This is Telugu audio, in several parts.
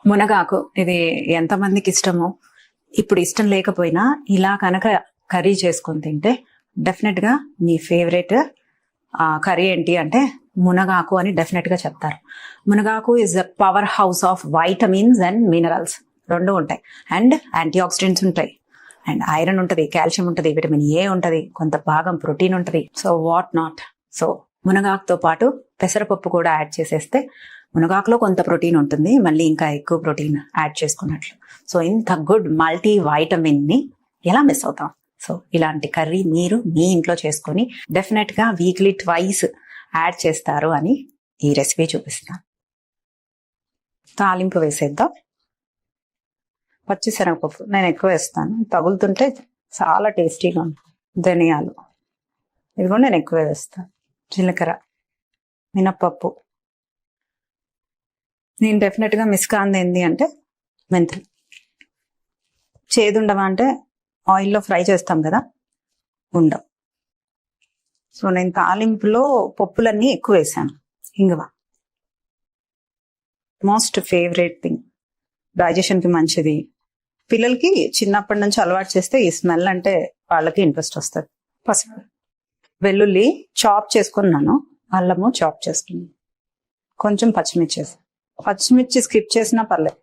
మునగాకు ఇది ఎంతమందికి ఇష్టమో, ఇప్పుడు ఇష్టం లేకపోయినా ఇలా కనుక కర్రీ చేసుకొని తింటే డెఫినెట్ గా మీ ఫేవరెట్ కర్రీ ఏంటి అంటే మునగాకు అని డెఫినెట్ గా చెప్తారు. మునగాకు is a power house of vitamins and minerals రెండు ఉంటాయి, అండ్ యాంటీ ఆక్సిడెంట్స్ ఉంటాయి, అండ్ ఐరన్ ఉంటుంది, కాల్షియం ఉంటుంది, విటమిన్ ఏ ఉంటుంది, కొంత భాగం ప్రోటీన్ ఉంటుంది. So what not. సో మునగాకుతో పాటు పెసరపప్పు కూడా యాడ్ చేసేస్తే మునగాకులో కొంత ప్రోటీన్ ఉంటుంది, మళ్ళీ ఇంకా ఎక్కువ ప్రోటీన్ యాడ్ చేసుకున్నట్లు. సో ఇంత గుడ్ మల్టీ వైటమిన్ ని ఎలా మిస్ అవుతాం? సో ఇలాంటి కర్రీ మీరు మీ ఇంట్లో చేసుకొని డెఫినెట్ గా వీక్లీ ట్వైస్ యాడ్ చేస్తారు అని ఈ రెసిపీ చూపిస్తాను. తాలింపు వేసేద్దాం. పచ్చిశనగపప్పు నేను ఎక్కువ వేస్తాను, తగులుతుంటే చాలా టేస్టీగా ఉంటుంది. ధనియాలు ఇది కూడా నేను ఎక్కువ వేస్తాను. జీలకర్ర, మినప్పప్పు. నేను డెఫినెట్గా మిస్ కాంది ఏంటి అంటే మెంతులు. చేదుండవా అంటే ఆయిల్లో ఫ్రై చేస్తాం కదా, ఉండవు. సో నేను తాలింపులో పప్పులన్నీ ఎక్కువ వేసాను. ఇంగువ మోస్ట్ ఫేవరెట్ థింగ్, డైజెషన్కి మంచిది. పిల్లలకి చిన్నప్పటి నుంచి అలవాటు చేస్తే ఈ స్మెల్ అంటే వాళ్ళకి ఇంట్రెస్ట్ వస్తుంది. పసుపు, వెల్లుల్లి చాప్ చేసుకున్నాను, అల్లము చాప్ చేసుకున్నాను, కొంచెం పచ్చిమిర్చి స్కిప్ చేసినా పర్లేదు.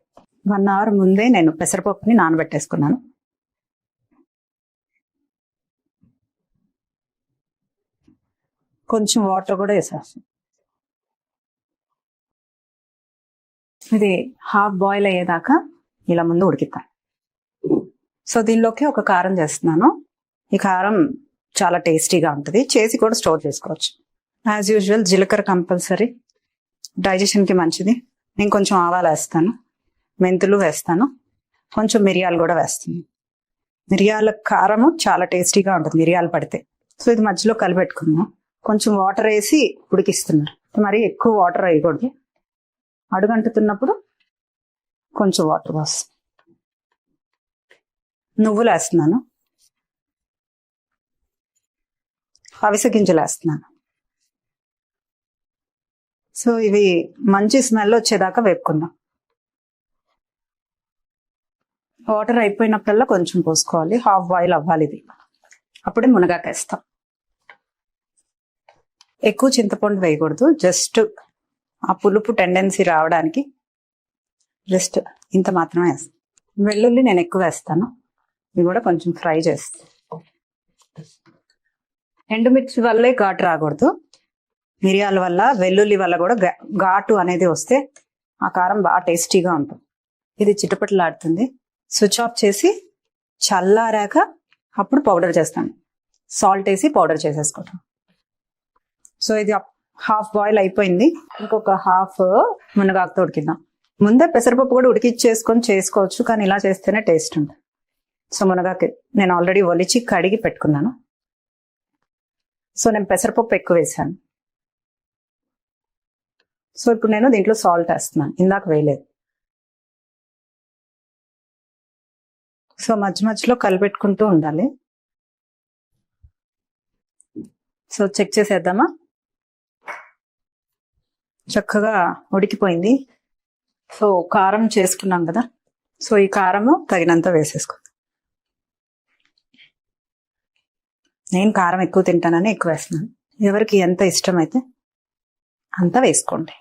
1 hour ముందే నేను పెసరపప్పుని నానబెట్టేసుకున్నాను. కొంచెం వాటర్ కూడా వేసేస్తాను. ఇది హాఫ్ బాయిల్ అయ్యేదాకా ఇలా ముందు ఉడికిస్తాను. సో దీనిలోకి ఒక కారం చేస్తున్నాను. ఈ కారం చాలా టేస్టీగా ఉంటుంది, చేసి కూడా స్టోర్ చేసుకోవచ్చు. యాజ్ యూజువల్ జీలకర్ర కంపల్సరీ, డైజెషన్కి మంచిది. నేను కొంచెం ఆవాలు వేస్తాను, మెంతులు వేస్తాను, కొంచెం మిరియాలు కూడా వేస్తాను. మిరియాల కారము చాలా టేస్టీగా ఉంటుంది మిరియాలు పడితే. సో ఇది మధ్యలో కలిపెట్టుకున్నాను. కొంచెం వాటర్ వేసి ఉడికిస్తున్నాను. మరి ఎక్కువ వాటర్ వేయకూడదు, అడుగంటుతున్నప్పుడు కొంచెం వాటర్ పోస్తాను. నువ్వులు వేస్తున్నాను, అవిసె గింజలు వేస్తున్నాను. సో ఇవి మంచి స్మెల్ వచ్చేదాకా వేపుకుందాం. వాటర్ అయిపోయినప్పుడల్లా కొంచెం పోసుకోవాలి, హాఫ్ బాయిల్ అవ్వాలి ఇది, అప్పుడే మునగాకు వేస్తాం. ఎక్కువ చింతపండు వేయకూడదు, జస్ట్ ఆ పులుపు టెండెన్సీ రావడానికి జస్ట్ ఇంత మాత్రమే వేస్తాం. వెల్లుల్లి నేను ఎక్కువ వేస్తాను, ఇది కూడా కొంచెం ఫ్రై చేస్తాను. ఎండుమిర్చి వల్లే ఘాటు రాకూడదు, మిరియాల వల్ల వెల్లుల్లి వల్ల కూడా ఘాటు అనేది వస్తే ఆ కారం బాగా టేస్టీగా ఉంటుంది. ఇది చిటపటలాడుతుంది. స్విచ్ ఆఫ్ చేసి చల్లారాక అప్పుడు పౌడర్ చేస్తాను, సాల్ట్ వేసి పౌడర్ చేసేసుకుంటాం. సో ఇది హాఫ్ బాయిల్ అయిపోయింది, ఇంకొక హాఫ్ మునగాకుతో ఉడికిద్దాం. ముందే పెసరపప్పు కూడా ఉడికిచ్చేసుకొని చేసుకోవచ్చు, కానీ ఇలా చేస్తేనే టేస్ట్ ఉంటుంది. సో మునగాకు నేను ఆల్రెడీ ఒలిచి కడిగి పెట్టుకున్నాను. సో నేను పెసరపప్పు ఎక్కువ వేసాను. సో ఇప్పుడు నేను దీంట్లో సాల్ట్ వేస్తున్నాను, ఇందాక వేయలేదు. సో మధ్య మధ్యలో కలిపెట్టుకుంటూ ఉండాలి. సో చెక్ చేసేద్దామా? చక్కగా ఉడికిపోయింది. సో కారం చేసుకున్నాం కదా, సో ఈ కారము తగినంత వేసేసుకుందాం. నేను కారం ఎక్కువ తింటానని ఎక్కువ వేస్తున్నాను, ఎవరికి ఎంత ఇష్టమైతే అంత వేసుకోండి.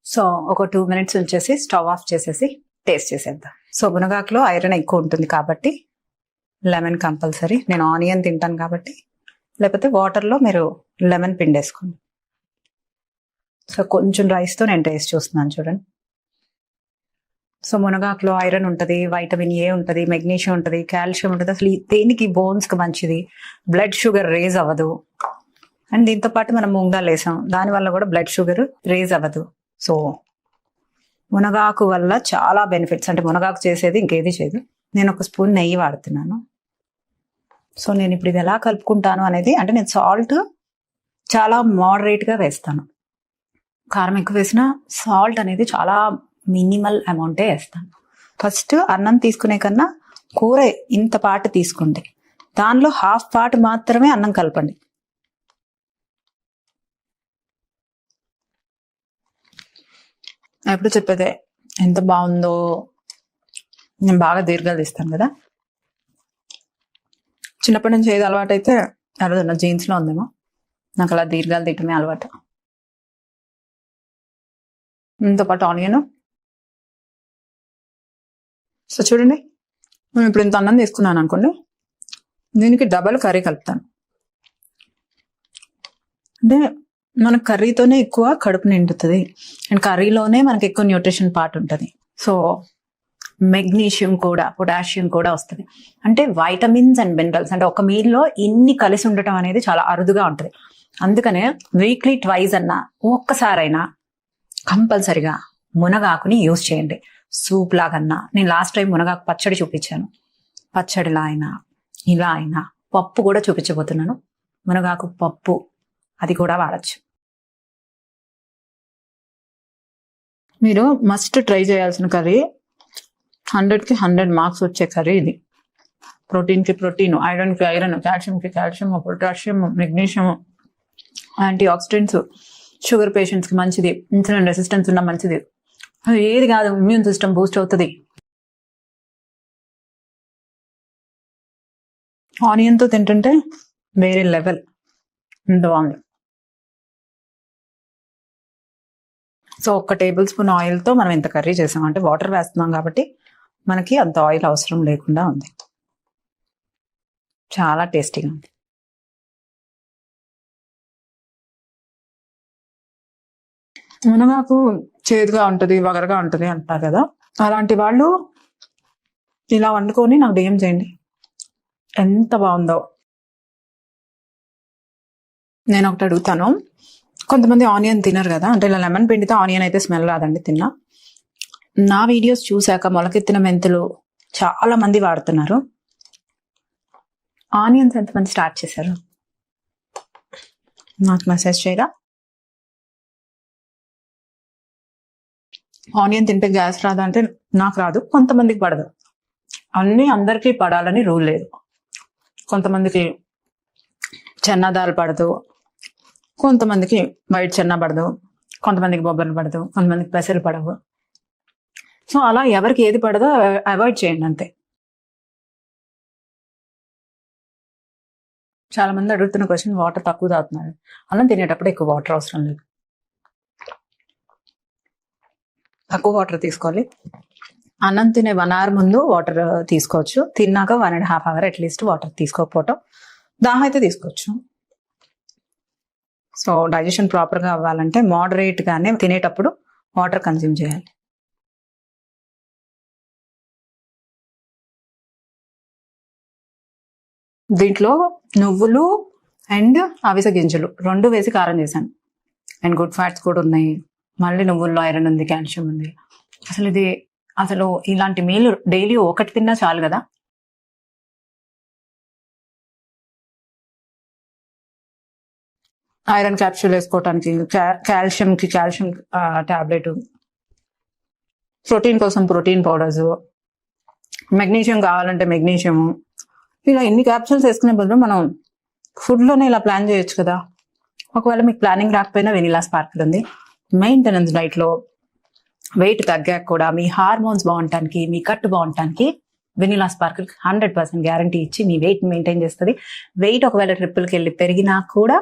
సో ఒక 2 minutes ఉంచేసి స్టవ్ ఆఫ్ చేసేసి టేస్ట్ చేసేద్దాం. సో మునగాకులో ఐరన్ ఎక్కువ ఉంటుంది కాబట్టి లెమన్ కంపల్సరీ. నేను ఆనియన్ తింటాను కాబట్టి, లేకపోతే వాటర్లో మీరు లెమన్ పిండేసుకోండి. సో కొంచెం రైస్తో నేను టేస్ట్ చూస్తున్నాను చూడండి. సో మునగాకులో ఐరన్ ఉంటుంది, వైటమిన్ ఏ ఉంటుంది, మెగ్నీషియం ఉంటుంది, కాల్షియం ఉంటుంది. అసలు దేనికి బోన్స్కి మంచిది, బ్లడ్ షుగర్ రేజ్ అవ్వదు. అండ్ దీంతో పాటు మనం ముంగాలు వేసాం, దానివల్ల కూడా బ్లడ్ షుగర్ రేజ్ అవ్వదు. సో మునగాకు వల్ల చాలా బెనిఫిట్స్. అంటే మునగాకు చేసేది ఇంకేది చేయదు. నేను 1 స్పూన్ నెయ్యి వాడుతున్నాను. సో నేను ఇప్పుడు ఇది ఎలా కలుపుకుంటాను అనేది, అంటే నేను సాల్ట్ చాలా మోడరేట్గా వేస్తాను. కారం ఎక్కువ వేసినా సాల్ట్ అనేది చాలా మినిమల్ అమౌంటే వేస్తాను. ఫస్ట్ అన్నం తీసుకునే కన్నా కూర ఇంత పాటు తీసుకోండి, దానిలో హాఫ్ పార్ట్ మాత్రమే అన్నం కలపండి. ఎప్పుడు చెప్పేదే ఎంత బాగుందో. నేను బాగా దీర్ఘాలు తీస్తాను కదా, చిన్నప్పటి నుంచి ఏది అలవాటు అయితే అలా నా జీన్స్లో ఉందేమో, నాకు అలా దీర్ఘాలు తీయటమే అలవాటు. దీంతో పాటు ఆనియన్. సో చూడండి, నేను ఇప్పుడు ఇంత అన్నం తీసుకున్నాను అనుకోండి, దీనికి డబల్ కర్రీ కలుపుతాను. అంటే మన కర్రీతోనే ఎక్కువ కడుపు నిండుతుంది అండ్ కర్రీలోనే మనకి ఎక్కువ న్యూట్రిషన్ పార్ట్ ఉంటుంది. సో మెగ్నీషియం కూడా, పొటాషియం కూడా వస్తుంది. అంటే వైటమిన్స్ అండ్ మినరల్స్ అంటే ఒక మీల్లో ఇన్ని కలిసి ఉండటం అనేది చాలా అరుదుగా ఉంటుంది. అందుకనే వీక్లీ ట్వైస్ అన్నా ఒక్కసారైనా కంపల్సరిగా మునగాకుని యూజ్ చేయండి. సూప్ లాగన్నా. నేను లాస్ట్ టైం మునగాకు పచ్చడి చూపించాను. పచ్చడిలా అయినా ఇలా అయినా పప్పు కూడా చూపించబోతున్నాను. మునగాకు పప్పు అది కూడా వాడచ్చు. మీరు మస్ట్ ట్రై చేయాల్సిన కర్రీ, 100కి 100 మార్క్స్ వచ్చే కర్రీ ఇది. ప్రోటీన్కి ప్రోటీన్, ఐరన్కి ఐరన్, కాల్షియంకి calcium, potassium, magnesium, antioxidants, sugar పేషెంట్స్కి మంచిది, ఇన్సులిన్ రెసిస్టెన్స్ ఉన్న మంచిది. అది ఏది కాదు, ఇమ్యూన్ సిస్టమ్ బూస్ట్ అవుతుంది. ఆనియన్తో తింటుంటే వేరే లెవెల్, ఎంత బాగుంది. సో 1 టేబుల్ స్పూన్ ఆయిల్తో మనం ఎంత కర్రీ చేసాం అంటే, వాటర్ వేస్తున్నాం కాబట్టి మనకి అంత ఆయిల్ అవసరం లేకుండా ఉంది. చాలా టేస్టీగా ఉంది. మునగాకు చేదుగా ఉంటుంది, వగరగా ఉంటుంది అంటారు కదా, అలాంటి వాళ్ళు ఇలా వండుకొని నాకు డిఎం చేయండి, ఎంత బాగుందో. నేను ఒకటి అడుగుతాను, కొంతమంది ఆనియన్ తినరు కదా, అంటే ఇలా లెమన్ పిండితో ఆనియన్ అయితే స్మెల్ రాదండి తిన్నా. నా వీడియోస్ చూశాక మొలకెత్తిన మెంతులు చాలా మంది వాడుతున్నారు. ఆనియన్స్ ఎంతమంది స్టార్ట్ చేశారు నాకు మెసేజ్ చేయరా? ఆనియన్ తింటే గ్యాస్ రాదా అంటే నాకు రాదు, కొంతమందికి పడదు. అన్నీ అందరికీ పడాలని రూల్ లేదు. కొంతమందికి చెన్నా దాల్ పడదు, కొంతమందికి వైట్ చెన్నా పడదు, కొంతమందికి బొబ్బర్లు పడదు, కొంతమందికి పెసలు పడవు. సో అలా ఎవరికి ఏది పడదో అవాయిడ్ చేయండి అంతే. చాలా మంది అడుగుతున్న క్వశ్చన్, వాటర్ తక్కువ తాగుతున్నారు. అన్నం తినేటప్పుడు ఎక్కువ వాటర్ అవసరం లేదు, తక్కువ వాటర్ తీసుకోవాలి. అన్నం తినే 1 hour ముందు వాటర్ తీసుకోవచ్చు, తిన్నాక 1.5 hour అట్లీస్ట్ వాటర్ తీసుకోకపోవటం. దాహం అయితే తీసుకోవచ్చు. సో డైజెషన్ ప్రాపర్గా అవ్వాలంటే మోడరేట్గానే తినేటప్పుడు వాటర్ కన్జ్యూమ్ చేయాలి. దీంట్లో నువ్వులు అండ్ అవిసె గింజలు 2 వేసి కారం చేశాను. అండ్ గుడ్ ఫ్యాట్స్ కూడా ఉన్నాయి. మళ్ళీ నువ్వుల్లో ఐరన్ ఉంది, కాల్షియం ఉంది. అసలు ఇలాంటి మీల్ డైలీ ఒకటి తిన్నా చాలు కదా. ఐరన్ క్యాప్సూల్ వేసుకోవటానికి, కాల్షియం టాబ్లెట్, ప్రోటీన్ కోసం ప్రోటీన్ పౌడర్స్, మెగ్నీషియం కావాలంటే మెగ్నీషియం, ఇలా ఎన్ని క్యాప్సూల్స్ వేసుకునే బదులు మనం ఫుడ్లోనే ఇలా ప్లాన్ చేయొచ్చు కదా. ఒకవేళ మీకు ప్లానింగ్ రాకపోయినా వెనిలా స్పార్కిల్ ఉంది. మెయింటెనెన్స్ డైట్లో వెయిట్ తగ్గాక కూడా మీ హార్మోన్స్ బాగుంటానికి, మీ కట్టు బాగుంటానికి వెనిలా స్పార్కిల్ 100% గ్యారంటీ ఇచ్చి మీ వెయిట్ మెయింటైన్ చేస్తుంది. వెయిట్ ఒకవేళ ట్రిప్పుల్కి వెళ్ళి పెరిగినా కూడా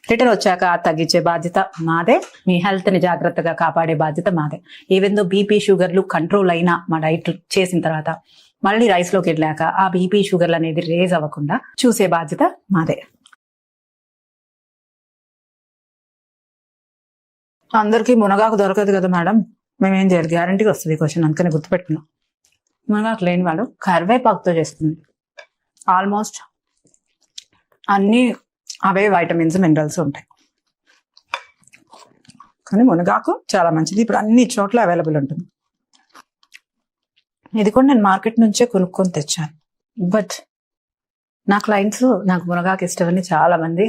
రిటర్న్ వచ్చాక తగ్గించే బాధ్యత మాదే, మీ హెల్త్ని జాగ్రత్తగా కాపాడే బాధ్యత మాదే. ఈవెందో బీపీ షుగర్లు కంట్రోల్ అయినా మా డైట్ చేసిన తర్వాత మళ్ళీ రైస్లోకి వెళ్ళాక ఆ బీపీ షుగర్లు అనేది రేజ్ అవ్వకుండా చూసే బాధ్యత మాదే. అందరికీ మునగాకు దొరకదు కదా మేడం, మేమేం చేయాలి? గ్యారంటీగా వస్తుంది క్వశ్చన్, అందుకని గుర్తుపెట్టుకున్నాం. మునగాకు లేని వాళ్ళు కరివేపాకుతో చేస్తుంది. ఆల్మోస్ట్ అన్నీ అవే వైటమిన్స్, మినరల్స్ ఉంటాయి. కానీ మునగాకు చాలా మంచిది, ఇప్పుడు అన్ని చోట్ల అవైలబుల్ ఉంటుంది. ఇది కూడా నేను మార్కెట్ నుంచే కొనుక్కొని తెచ్చాను. బట్ నా క్లయింట్స్ నాకు మునగాకు ఇష్టమని చాలా మంది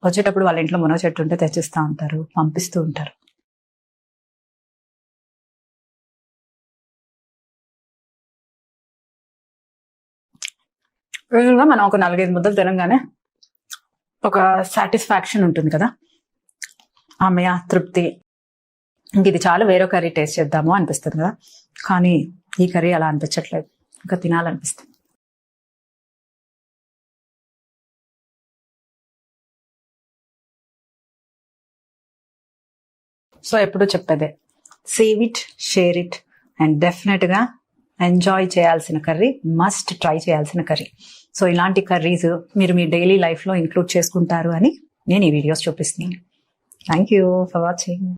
వచ్చేటప్పుడు వాళ్ళ ఇంట్లో మునగ చెట్టు ఉంటే తెచ్చిస్తూ ఉంటారు, పంపిస్తూ ఉంటారు. మనం ఒక 4-5 ముద్దలు తినగానే ఒక సాటిస్ఫాక్షన్ ఉంటుంది కదా, అమ్మయ్య తృప్తి, ఇంక ఇది చాలా వేరే కర్రీ టేస్ట్ చేద్దాము అనిపిస్తుంది కదా, కానీ ఈ కర్రీ అలా అనిపించట్లేదు, ఇంకా తినాలనిపిస్తుంది. సో ఎప్పుడు చెప్పేదే, save it, share it and డెఫినెట్గా ఎంజాయ్ చేయాల్సిన కర్రీ, మస్ట్ ట్రై చేయాల్సిన కర్రీ. సో ఇలాంటి కర్రీస్ మీరు మీ డైలీ లైఫ్లో ఇంక్లూడ్ చేసుకుంటారు అని నేను ఈ వీడియోస్ చూపిస్తున్నాను. Thank you for watching.